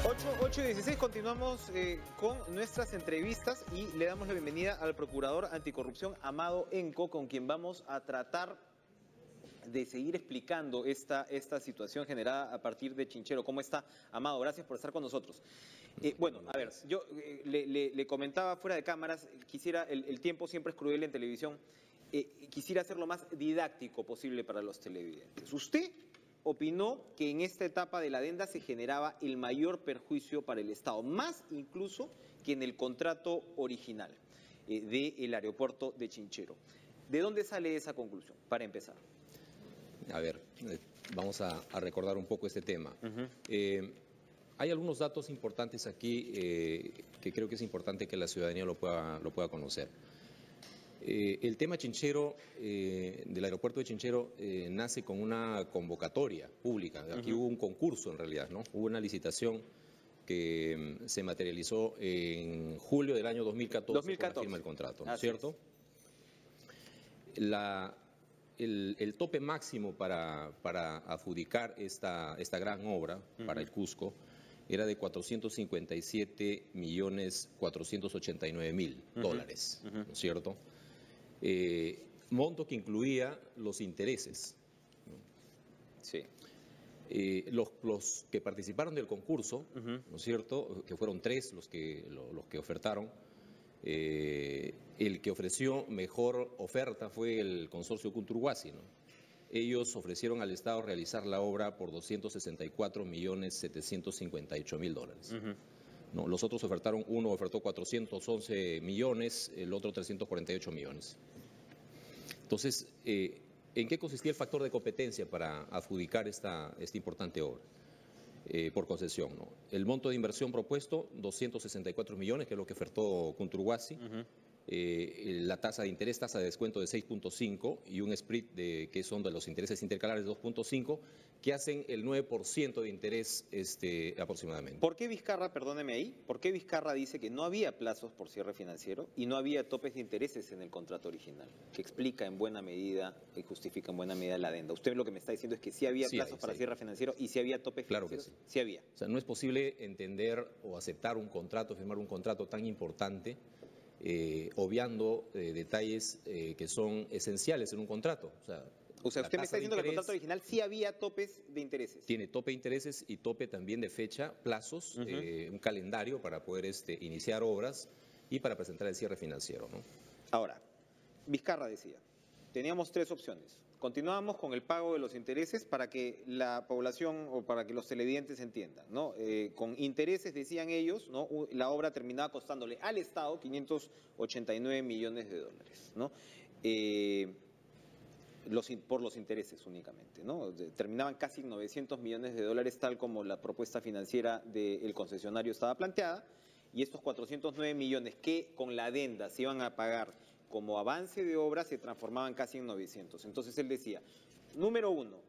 8:16, continuamos con nuestras entrevistas y le damos la bienvenida al procurador anticorrupción Amado Enco, con quien vamos a tratar de seguir explicando esta situación generada a partir de Chinchero. ¿Cómo está, Amado? Gracias por estar con nosotros. Bueno, a ver, yo le comentaba fuera de cámaras, quisiera, el tiempo siempre es cruel en televisión, quisiera hacer lo más didáctico posible para los televidentes. Usted opinó que en esta etapa de la adenda se generaba el mayor perjuicio para el Estado, más incluso que en el contrato original del aeropuerto de Chinchero. ¿De dónde sale esa conclusión, para empezar? A ver, vamos a recordar un poco este tema. Hay algunos datos importantes aquí que creo que es importante que la ciudadanía lo pueda conocer. El tema Chinchero, del aeropuerto de Chinchero, nace con una convocatoria pública. Aquí hubo un concurso en realidad, ¿no? Hubo una licitación que se materializó en julio del año 2014 con la firma del contrato, ¿no es cierto? El tope máximo para adjudicar esta gran obra para el Cusco era de $457.489.000 dólares, ¿no es cierto? Monto que incluía los intereses, ¿no? Sí. Los que participaron del concurso, ¿no es cierto?, que fueron 3 los que ofertaron. El que ofreció mejor oferta fue el consorcio Cunturhuasi, ¿no? Ellos ofrecieron al Estado realizar la obra por $264.758.000 dólares. No, los otros ofertaron, uno ofertó 411 millones, el otro 348 millones. Entonces, ¿en qué consistía el factor de competencia para adjudicar esta importante obra? Por concesión, ¿no? El monto de inversión propuesto, 264 millones, que es lo que ofertó Cunturhuasi. La tasa de interés, tasa de descuento de 6.5 y un split que son de los intereses intercalares de 2.5, que hacen el 9% de interés aproximadamente. ¿Por qué Vizcarra, perdóneme ahí, por qué Vizcarra dice que no había plazos por cierre financiero y no había topes de intereses en el contrato original? Que explica en buena medida y justifica en buena medida la adenda. Usted lo que me está diciendo es que sí había plazos para cierre financiero y sí había topes financieros. Claro que sí. Sí había. O sea, no es posible entender o aceptar un contrato, firmar un contrato tan importante, obviando detalles que son esenciales en un contrato. O sea, usted me está diciendo que el contrato original sí había topes de intereses. Tiene tope de intereses y tope también de fecha, plazos, un calendario para poder iniciar obras y para presentar el cierre financiero, ¿no? Ahora, Vizcarra decía, teníamos 3 opciones. Continuábamos con el pago de los intereses para que la población o para que los televidentes entiendan, ¿no? Con intereses, decían ellos, ¿no? La obra terminaba costándole al Estado 589 millones de dólares, ¿no? Por los intereses únicamente, ¿no? Terminaban casi 900 millones de dólares, tal como la propuesta financiera del concesionario estaba planteada, y estos 409 millones que con la adenda se iban a pagar como avance de obra se transformaban casi en 900. Entonces él decía,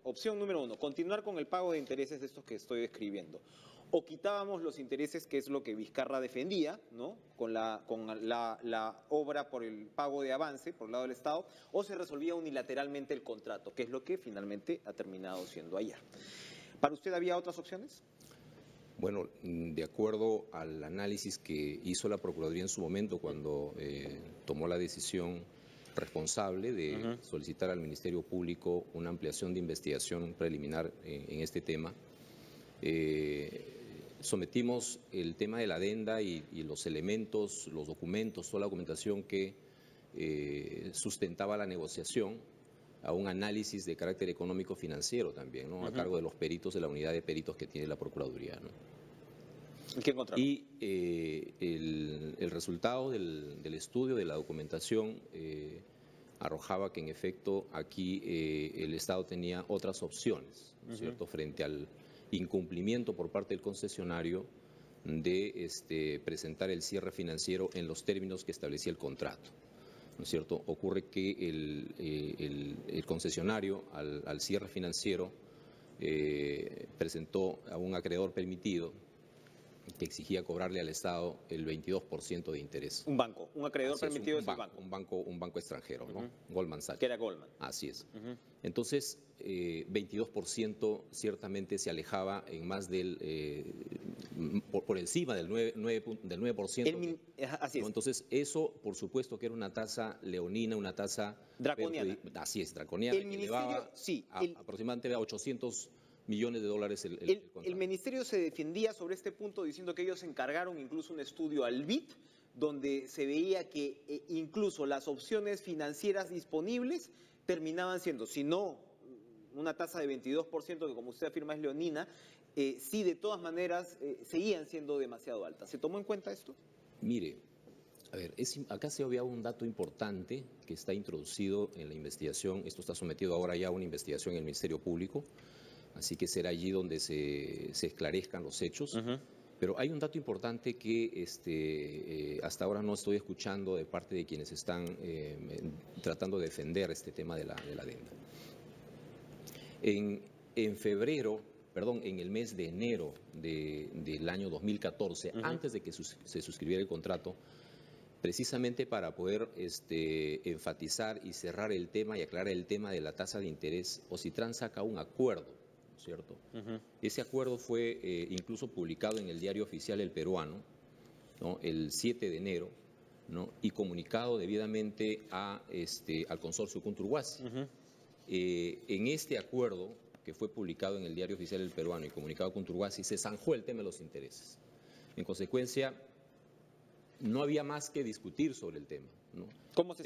opción número uno, continuar con el pago de intereses de estos que estoy describiendo. O quitábamos los intereses, que es lo que Vizcarra defendía, ¿no? Con la obra por el pago de avance por el lado del Estado, o se resolvía unilateralmente el contrato, que es lo que finalmente ha terminado siendo ayer. ¿Para usted había otras opciones? Bueno, de acuerdo al análisis que hizo la Procuraduría en su momento cuando tomó la decisión responsable de solicitar al Ministerio Público una ampliación de investigación preliminar en este tema, sometimos el tema de la adenda y los elementos, los documentos, toda la documentación que sustentaba la negociación a un análisis de carácter económico-financiero también, ¿no? A cargo de los peritos de la unidad de peritos que tiene la Procuraduría, ¿no? ¿Qué encontraron? Y el resultado del estudio, de la documentación, arrojaba que en efecto aquí el Estado tenía otras opciones, ¿no es cierto?, frente al incumplimiento por parte del concesionario de presentar el cierre financiero en los términos que establecía el contrato, ¿no es cierto? Ocurre que el concesionario al cierre financiero presentó a un acreedor permitido que exigía cobrarle al Estado el 22% de interés. Un banco, un acreedor permitido es el banco. Un banco extranjero, ¿no? Goldman Sachs. Que era Goldman. Así es. Entonces, 22% ciertamente se alejaba en más del por encima del 9%. Así es. ¿No? Entonces, eso, por supuesto, que era una tasa leonina, una tasa draconiana. Así es, draconiana, que elevaba aproximadamente a 800 millones de dólares el contrato. El ministerio se defendía sobre este punto diciendo que ellos encargaron incluso un estudio al BID, donde se veía que incluso las opciones financieras disponibles terminaban siendo, si no una tasa de 22%, que como usted afirma es leonina, sí de todas maneras seguían siendo demasiado altas. ¿Se tomó en cuenta esto? Mire, a ver, acá se había un dato importante que está introducido en la investigación. Esto está sometido ahora ya a una investigación en el Ministerio Público, así que será allí donde se esclarezcan los hechos. Pero hay un dato importante que hasta ahora no estoy escuchando de parte de quienes están tratando de defender este tema de la adenda. En el mes de enero del año 2014, antes de que se suscribiera el contrato, precisamente para poder enfatizar y cerrar el tema y aclarar el tema de la tasa de interés, Ocitran saca un acuerdo, ¿cierto? Ese acuerdo fue incluso publicado en el diario oficial El Peruano, ¿no? El 7 de enero, ¿no? Y comunicado debidamente al consorcio Kunturhuasi. En este acuerdo, que fue publicado en el diario oficial El Peruano y comunicado a Kunturhuasi, se zanjó el tema de los intereses. En consecuencia, no había más que discutir sobre el tema, ¿no? ¿Cómo se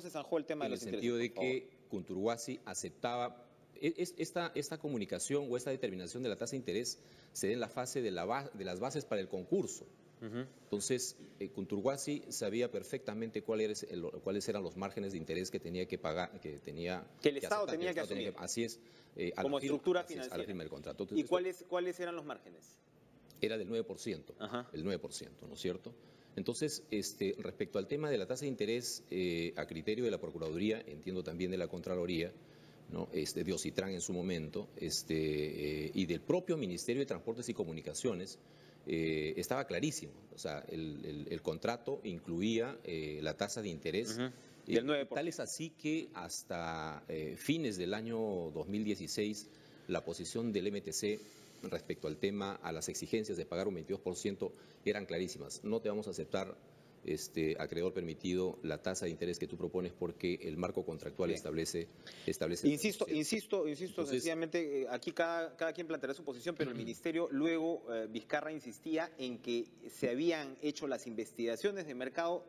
zanjó el tema de los intereses? En el sentido de que Kunturhuasi aceptaba. Esta comunicación o esta determinación de la tasa de interés se da en la fase de las bases para el concurso. Entonces, Kunturhuasi sabía perfectamente cuáles eran los márgenes de interés que tenía que pagar, que el Estado tenía que asumir. Así es. Como estructura financiera. A la firma del contrato. Entonces, ¿y cuáles eran los márgenes? Era del 9%, el 9%, ¿no es cierto? Entonces, respecto al tema de la tasa de interés, a criterio de la Procuraduría, entiendo también de la Contraloría, ¿no? De Ocitran en su momento, y del propio Ministerio de Transportes y Comunicaciones, estaba clarísimo. O sea, el contrato incluía la tasa de interés del 9%. Tal es así que hasta fines del año 2016 la posición del MTC respecto al tema, a las exigencias de pagar un 22%, eran clarísimas. No te vamos a aceptar, acreedor permitido, la tasa de interés que tú propones porque el marco contractual establece. Insisto, sencillamente, aquí cada quien planteará su posición, pero el Ministerio luego, Vizcarra insistía en que se habían hecho las investigaciones de mercado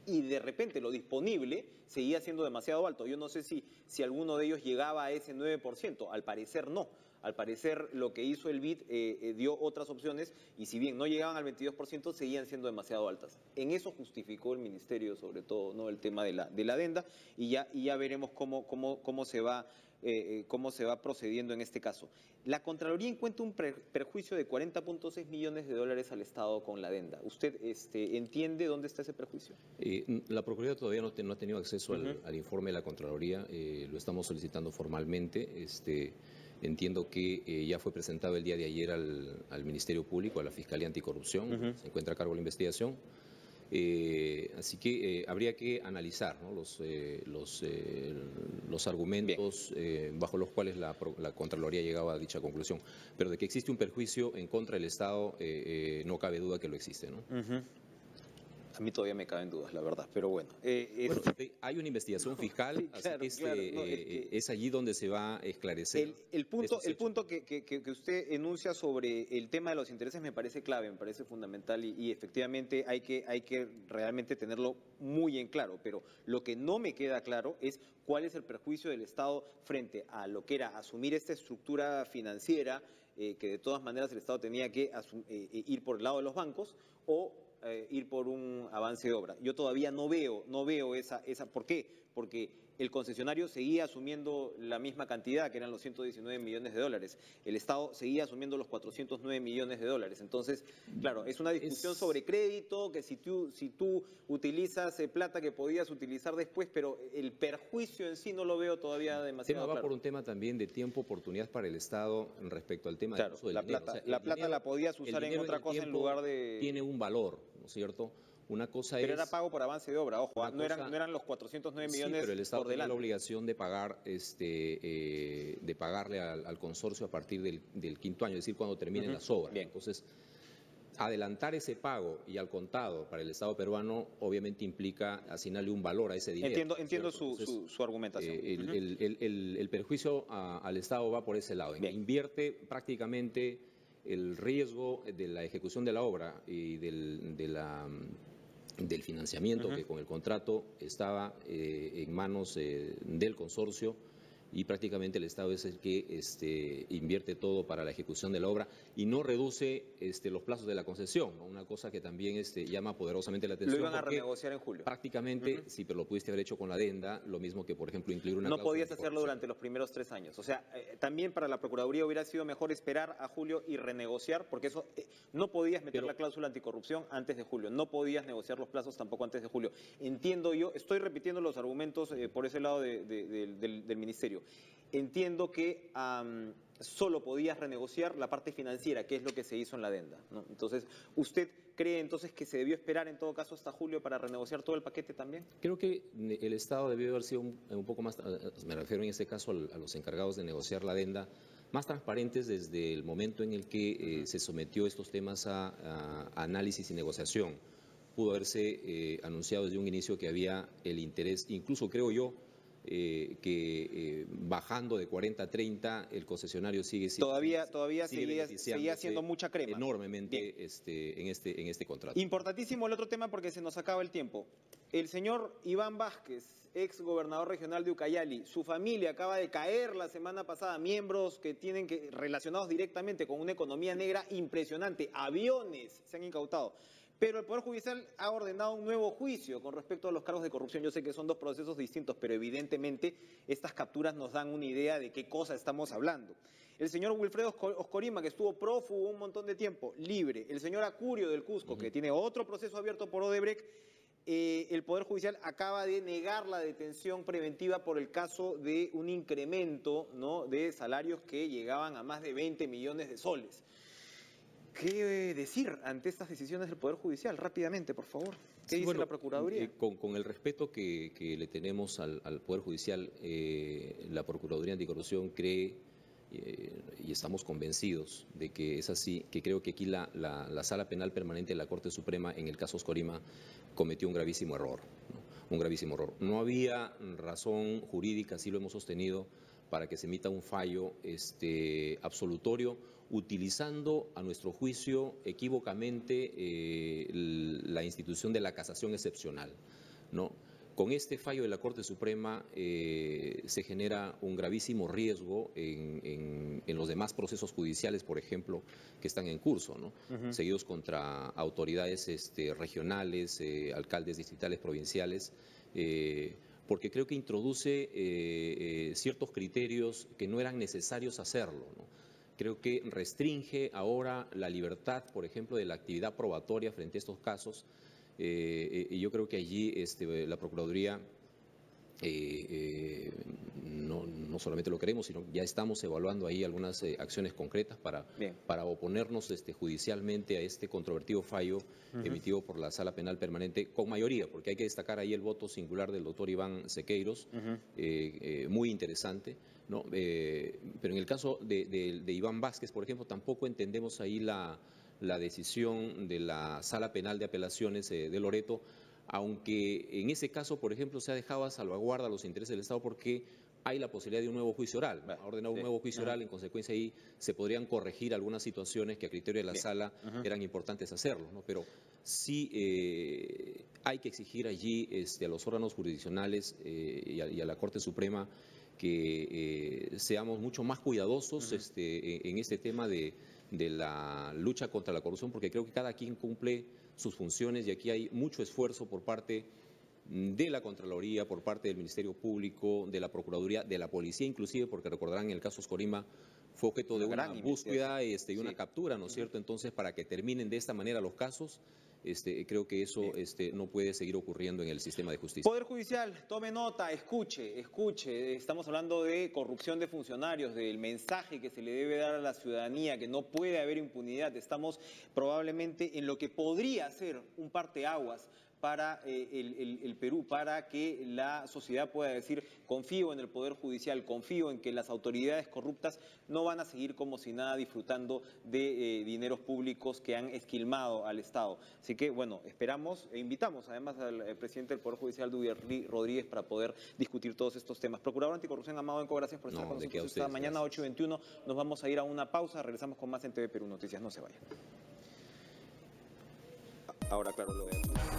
y de repente lo disponible seguía siendo demasiado alto. Yo no sé si alguno de ellos llegaba a ese 9%, al parecer no. Al parecer lo que hizo el BID dio otras opciones y si bien no llegaban al 22%, seguían siendo demasiado altas. En eso justificó el Ministerio, sobre todo, ¿no?, el tema de la adenda, y ya veremos cómo se va procediendo en este caso. La Contraloría encuentra un perjuicio de 40.6 millones de dólares al Estado con la adenda. ¿Usted entiende dónde está ese perjuicio? La Procuraduría todavía no ha tenido acceso al informe de la Contraloría, lo estamos solicitando formalmente. Entiendo que ya fue presentado el día de ayer al Ministerio Público, a la Fiscalía Anticorrupción, se encuentra a cargo de la investigación. Así que habría que analizar, ¿no?, los argumentos bajo los cuales la Contraloría llegaba a dicha conclusión. Pero de que existe un perjuicio en contra del Estado, no cabe duda que lo existe, ¿no? A mí todavía me caben dudas, la verdad, pero bueno. Hay una investigación fiscal, así que es allí donde se va a esclarecer. El punto que usted enuncia sobre el tema de los intereses me parece clave, me parece fundamental y efectivamente hay que realmente tenerlo muy en claro, pero lo que no me queda claro es cuál es el perjuicio del Estado frente a lo que era asumir esta estructura financiera, que de todas maneras el Estado tenía que ir por el lado de los bancos o ir por un avance de obra. Yo todavía no veo esa. ¿Por qué? Porque el concesionario seguía asumiendo la misma cantidad, que eran los 119 millones de dólares. El Estado seguía asumiendo los 409 millones de dólares. Entonces, claro, es una discusión sobre crédito, que si tú utilizas plata que podías utilizar después, pero el perjuicio en sí no lo veo todavía demasiado claro. El tema va claro. por un tema también de tiempo, oportunidad para el Estado respecto al tema del uso del dinero. La plata la podías usar en otra cosa en lugar de... Tiene un valor, ¿no es cierto? Una cosa pero era pago por avance de obra, ojo, no eran los 409 millones pero el Estado por delante. tiene la obligación de pagar, de pagarle al consorcio a partir del quinto año, es decir, cuando terminen las obras. Bien. Entonces, adelantar ese pago y al contado para el Estado peruano obviamente implica asignarle un valor a ese dinero. Entiendo su argumentación. El perjuicio al Estado va por ese lado. Invierte prácticamente el riesgo de la ejecución de la obra y del financiamiento que con el contrato estaba en manos del consorcio, y prácticamente el Estado es el que invierte todo para la ejecución de la obra y no reduce los plazos de la concesión, ¿no? Una cosa que también llama poderosamente la atención. Lo iban a renegociar en julio. Prácticamente, sí, pero lo pudiste haber hecho con la adenda, lo mismo que, por ejemplo, incluir una No cláusula podías de hacerlo corrupción. durante los primeros 3 años. O sea, también para la Procuraduría hubiera sido mejor esperar a julio y renegociar, porque eso no podías meter la cláusula anticorrupción antes de julio, no podías negociar los plazos tampoco antes de julio. Entiendo yo, estoy repitiendo los argumentos por ese lado del Ministerio. Entiendo que solo podías renegociar la parte financiera, que es lo que se hizo en la adenda, ¿no? Entonces, ¿usted cree entonces que se debió esperar en todo caso hasta julio para renegociar todo el paquete también? Creo que el Estado debió haber sido un poco más, me refiero en este caso a los encargados de negociar la adenda, más transparentes desde el momento en el que se sometió estos temas a análisis y negociación. Pudo haberse anunciado desde un inicio que había el interés, incluso creo yo, que bajando de 40 a 30 el concesionario sigue seguía haciendo mucha crema enormemente en este contrato. Importantísimo el otro tema porque se nos acaba el tiempo. El señor Iván Vázquez, ex gobernador regional de Ucayali, su familia acaba de caer la semana pasada, miembros que tienen relacionados directamente con una economía negra impresionante, aviones se han incautado. Pero el Poder Judicial ha ordenado un nuevo juicio con respecto a los cargos de corrupción. Yo sé que son dos procesos distintos, pero evidentemente estas capturas nos dan una idea de qué cosa estamos hablando. El señor Wilfredo Oscorima, que estuvo prófugo un montón de tiempo, libre. El señor Acurio del Cusco, que tiene otro proceso abierto por Odebrecht. El Poder Judicial acaba de negar la detención preventiva por el caso de un incremento, ¿no?, de salarios que llegaban a más de 20 millones de soles. ¿Qué decir ante estas decisiones del Poder Judicial? Rápidamente, por favor. ¿Qué dice la Procuraduría? Con el respeto que le tenemos al Poder Judicial, la Procuraduría Anticorrupción cree, y estamos convencidos de que es así, que creo que aquí la Sala Penal Permanente de la Corte Suprema, en el caso Oscorima, cometió un gravísimo error, ¿no? Un gravísimo error. No había razón jurídica, así lo hemos sostenido, para que se emita un fallo absolutorio utilizando, a nuestro juicio, equívocamente la institución de la casación excepcional, ¿no? Con este fallo de la Corte Suprema se genera un gravísimo riesgo en los demás procesos judiciales, por ejemplo, que están en curso, ¿no? Seguidos contra autoridades regionales, alcaldes distritales, provinciales, porque creo que introduce ciertos criterios que no eran necesarios hacerlo, ¿no? Creo que restringe ahora la libertad, por ejemplo, de la actividad probatoria frente a estos casos, y yo creo que allí la Procuraduría no solamente lo queremos, sino ya estamos evaluando ahí algunas acciones concretas para oponernos judicialmente a este controvertido fallo emitido por la Sala Penal Permanente con mayoría, porque hay que destacar ahí el voto singular del doctor Iván Sequeiros, muy interesante, ¿no? Pero en el caso de Iván Vázquez, por ejemplo, tampoco entendemos ahí la decisión de la Sala Penal de Apelaciones de Loreto, aunque en ese caso, por ejemplo, se ha dejado a salvaguarda los intereses del Estado porque hay la posibilidad de un nuevo juicio oral. Ha ordenado un nuevo juicio oral, en consecuencia ahí se podrían corregir algunas situaciones que a criterio de la sala eran importantes hacerlo, ¿no? Pero sí hay que exigir allí a los órganos jurisdiccionales y a la Corte Suprema que seamos mucho más cuidadosos en este tema de la lucha contra la corrupción, porque creo que cada quien cumple sus funciones y aquí hay mucho esfuerzo por parte de la Contraloría, por parte del Ministerio Público, de la Procuraduría, de la Policía inclusive, porque recordarán en el caso Oscorima fue objeto de una búsqueda y una captura, ¿no es cierto? Entonces, para que terminen de esta manera los casos, creo que eso no puede seguir ocurriendo en el sistema de justicia. Poder Judicial, tome nota, escuche. Estamos hablando de corrupción de funcionarios, del mensaje que se le debe dar a la ciudadanía, que no puede haber impunidad. Estamos probablemente en lo que podría ser un parteaguas para el Perú, para que la sociedad pueda decir: confío en el Poder Judicial, confío en que las autoridades corruptas no van a seguir como si nada disfrutando de dineros públicos que han esquilmado al Estado. Así que, bueno, esperamos e invitamos además al presidente del Poder Judicial, Dudy Rodríguez, para poder discutir todos estos temas. Procurador Anticorrupción Amado Enco, gracias por estar con nosotros esta mañana, 8:21. Nos vamos a ir a una pausa, regresamos con más en TV Perú Noticias. No se vayan. Ahora, claro, lo veo.